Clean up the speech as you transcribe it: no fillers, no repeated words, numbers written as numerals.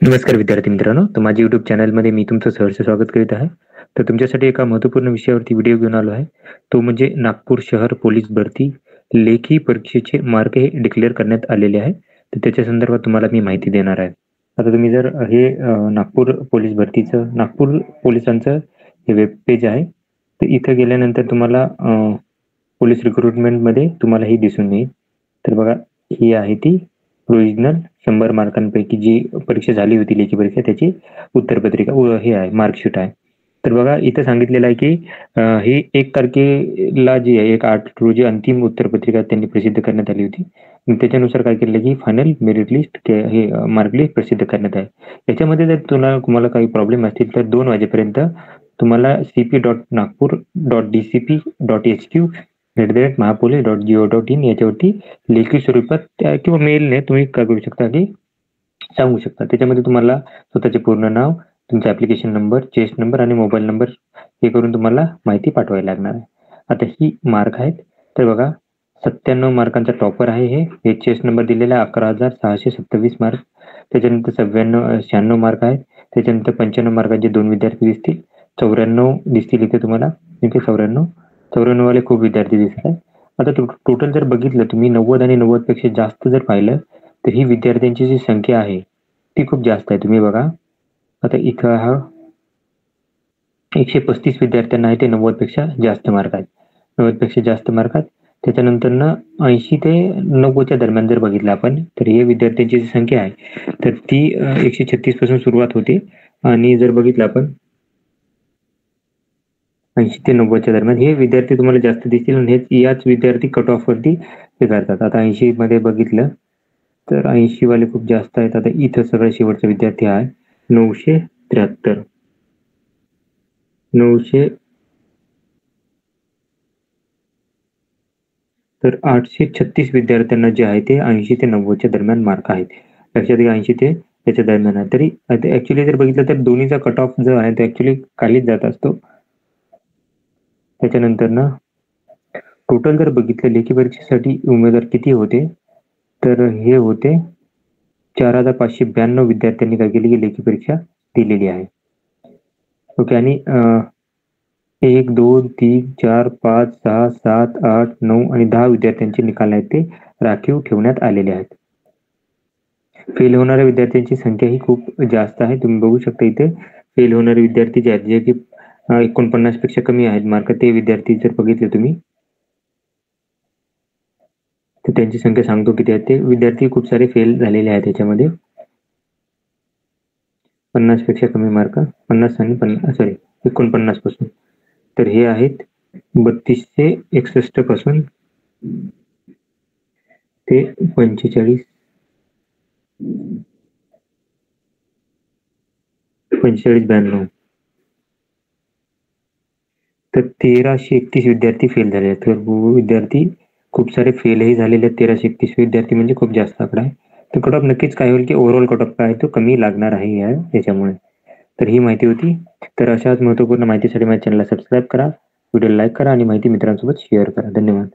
नमस्कार विद्यार्थी मित्रांनो, तर माझ्या YouTube चॅनलमध्ये मी तुमचं सहर्ष स्वागत करीत आहे. तर तुमच्यासाठी एका महत्त्वपूर्ण विषयावरती व्हिडिओ घेऊन आलो आहे. तो म्हणजे नागपूर शहर पोलीस भरती लेखी परीक्षेचे मार्क हे डिक्लेअर करण्यात आलेले आहे. तर त्याच्या संदर्भात तुम्हाला मी माहिती देणार आहे. आता तुम्ही जर हे नागपूर पोलीस भरतीचं नागपूर पोलिसांचं हे वेब पेज आहे. तर इथं गेल्यानंतर तुम्हाला पोलीस रिक्रुटमेंटमध्ये तुम्हाला हे दिसून येईल. तर बघा, ही आहे ती प्रोविजनल 100 मार्कांपैकी जी परीक्षा झाली होती लेखी परीक्षा त्याची उत्तरपत्रिका हे आहे मार्कशीट आहे. तर बघा इथं सांगितलेलं आहे की ही 1 तारखेला जी आहे 1/8 रोजी अंतिम उत्तरपत्रिका त्यांनी प्रसिद्ध करण्यात आली होती. त्याच्यानुसार काय केलं की फायनल मेरिट लिस्ट हे मार्क लिस्ट प्रसिद्ध करण्यात आहे. याच्यामध्ये जर तुम्हाला काही प्रॉब्लेम असतील तर 2 वाजेपर्यंत तुम्हाला cp.nagpur.dcp.hq@mahapolis.go.in याच्यावरती लेखी स्वरूपात किंवा मेलने तुम्ही काय करू शकता की सांगू शकता. त्याच्यामध्ये तुम्हाला स्वतःचे पूर्ण नाव, तुमचा ॲप्लिकेशन नंबर, चेस्ट नंबर आणि मोबाईल नंबर हे करून तुम्हाला माहिती पाठवावी लागणार आहे. आता ही मार्क आहेत. तर बघा 97 मार्कांचा टॉपर आहे हे चेस्ट नंबर दिलेला आहे 11,627 मार्क. त्याच्यानंतर 96 मार्क आहेत. त्याच्यानंतर 95 मार्कांचे 2 विद्यार्थी दिसतील. 94 दिसतील इथे तुम्हाला. इथे 94 वाले खूप विद्यार्थी दिसत आहेत. आता टोटल जर बघितलं तुम्ही 90 आणि 90 पेक्षा जास्त जर पाहिलं तर ही विद्यार्थ्यांची जी संख्या आहे ती खूप जास्त आहे. तुम्ही बघा आता इथं हा 135 विद्यार्थ्यांना आहे ते 90 पेक्षा जास्त मार्क आहेत. 90 पेक्षा जास्त मार्क आहेत. त्याच्यानंतर 80 ते 90च्या दरम्यान जर बघितलं आपण तर हे विद्यार्थ्यांची जी संख्या आहे तर ती 136 पासून सुरुवात होते आणि जर बघितलं आपण 80 ते 90च्या दरम्यान हे विद्यार्थी तुम्हाला जास्त दिसतील आणि याच विद्यार्थी कट ऑफ वरती हे करतात. आता 80 मध्ये बघितलं तर 80 वाले खूप जास्त आहेत. आता इथं सगळ्यात शेवटचा विद्यार्थी आहे 973. 900 तर 836 विद्यार्थ्यांना जे आहे ते 80 ते 90च्या दरम्यान मार्क आहेत. लक्षात घ्या 80 ते त्याच्या दरम्यान आहे. तरी ॲक्च्युअली जर बघितलं तर दोन्हीचा कट ऑफ जो आहे तो ॲक्च्युअली खालीच जात असतो. त्याच्यानंतर टोटल जर बघितलं लेखी परीक्षेसाठी उमेदवार किती होते तर हे होते 4,592 विद्यार्थ्यांनी काय केली की लेखी परीक्षा दिलेली आहे. ओके आणि 1, 2, 3, 4, 5, 6, 7, 8, 9 आणि 10 विद्यार्थ्यांचे निकाल आहेत ते राखीव ठेवण्यात आलेले आहेत. फेल होणाऱ्या विद्यार्थ्यांची संख्या ही खूप जास्त आहे. तुम्ही बघू शकता इथे फेल होणारे विद्यार्थी जे आहेत जे की 49 पेक्षा कमी आहेत मार्क ते विद्यार्थी जर बघितले तुम्ही तर त्यांची संख्या सांगतो किती आहे. ते विद्यार्थी खूप सारे फेल झालेले आहेत त्याच्यामध्ये 50 पेक्षा कमी मार्क 50 आणि 49 पासून. तर हे आहेत 3261 पासून ते 45 92 तर 1331 विद्यार्थी फेल झाले आहेत. तर विद्यार्थी खूप सारे फेलही झालेले आहेत. 1331 विद्यार्थी म्हणजे खूप जास्त आकडा आहे. तर कट ऑफ नक्कीच काय होईल की ओव्हरऑल कट ऑफ काय तो कमी लागणार आहे याच्यामुळे. तर ही माहिती होती. तर अशाच महत्त्वपूर्ण माहितीसाठी माझ्या चॅनलला सबस्क्राईब करा, व्हिडिओ लाईक करा आणि माहिती मित्रांसोबत शेअर करा. धन्यवाद.